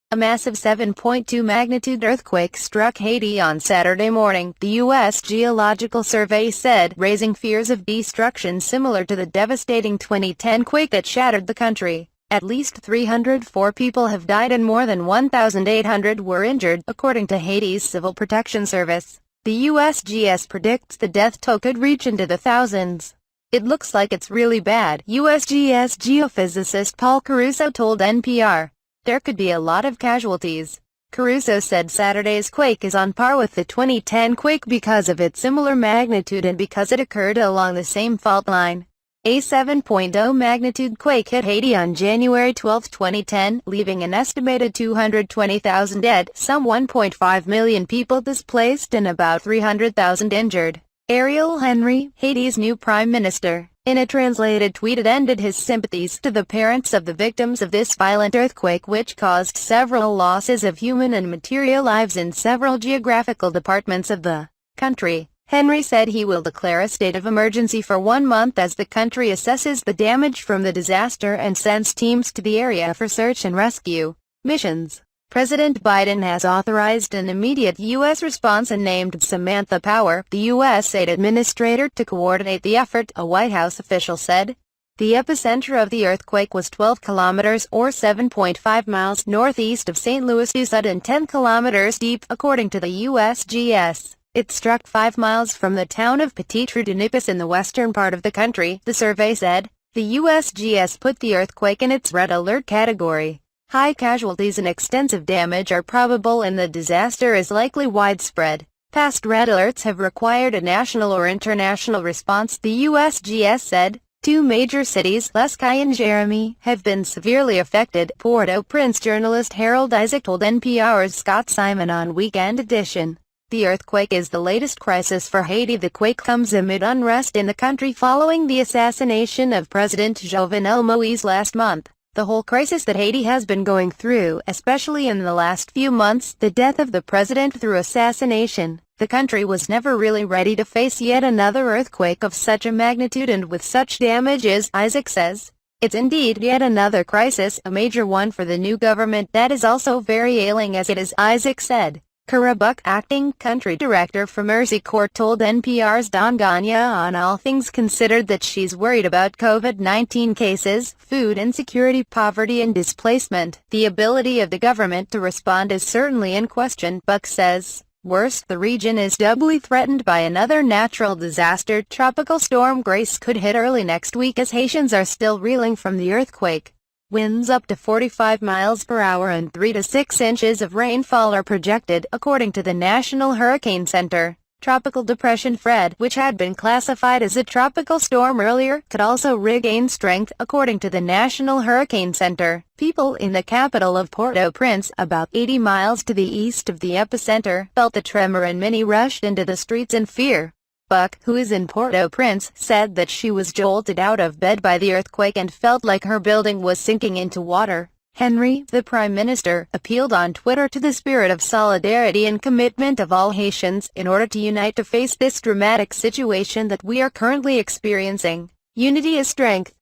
A massive 7.2 magnitude earthquake struck Haiti on Saturday morning, the U.S. Geological Survey said, raising fears of destruction similar to the devastating 2010 quake that shattered the country. At least 304 people have died and more than 1,800 were injured, according to Haiti's Civil Protection Service. The USGS predicts the death toll could reach into the thousands. "It looks like it's really bad," USGS geophysicist Paul Caruso told NPR. "There could be a lot of casualties." Caruso said Saturday's quake is on par with the 2010 quake because of its similar magnitude and because it occurred along the same fault line. A 7.0 magnitude quake hit Haiti on January 12, 2010, leaving an estimated 220,000 dead, some 1.5 million people displaced and about 300,000 injured. Ariel Henry, Haiti's new prime minister, in a translated tweet ended his sympathies to the parents of the victims of this violent earthquake which caused several losses of human and material lives in several geographical departments of the country. Henry said he will declare a state of emergency for 1 month as the country assesses the damage from the disaster and sends teams to the area for search and rescue missions. President Biden has authorized an immediate U.S. response and named Samantha Power, the U.S. aid administrator, to coordinate the effort, a White House official said. The epicenter of the earthquake was 12 kilometers or 7.5 miles northeast of St. Louis, Missouri, and 10 kilometers deep, according to the USGS. It struck 5 miles from the town of Petit-Trou-de-Nipis in the western part of the country, the survey said. The USGS put the earthquake in its red alert category. High casualties and extensive damage are probable and the disaster is likely widespread. Past red alerts have required a national or international response, the USGS said. 2 major cities, Les Cayes and Jérémie, have been severely affected, Port-au-Prince journalist Harold Isaac told NPR's Scott Simon on Weekend Edition. The earthquake is the latest crisis for Haiti. The quake comes amid unrest in the country following the assassination of President Jovenel Moïse last month. The whole crisis that Haiti has been going through, especially in the last few months, the death of the president through assassination. The country was never really ready to face yet another earthquake of such a magnitude and with such damages, Isaac says. It's indeed yet another crisis, a major one for the new government that is also very ailing as it is, Isaac said. Kara Buck, acting country director for Mercy Court, told NPR's Don Ganya on All Things Considered that she's worried about COVID-19 cases, food insecurity, poverty and displacement. The ability of the government to respond is certainly in question, Buck says. Worse, the region is doubly threatened by another natural disaster. Tropical storm Grace could hit early next week as Haitians are still reeling from the earthquake. Winds up to 45 miles per hour and 3 to 6 inches of rainfall are projected, according to the National Hurricane Center. Tropical Depression Fred, which had been classified as a tropical storm earlier, could also regain strength, according to the National Hurricane Center. People in the capital of Port-au-Prince, about 80 miles to the east of the epicenter, felt the tremor and many rushed into the streets in fear. Buck, who is in Port-au-Prince, said that she was jolted out of bed by the earthquake and felt like her building was sinking into water. Henry, the prime minister, appealed on Twitter to the spirit of solidarity and commitment of all Haitians in order to unite to face this dramatic situation that we are currently experiencing. Unity is strength.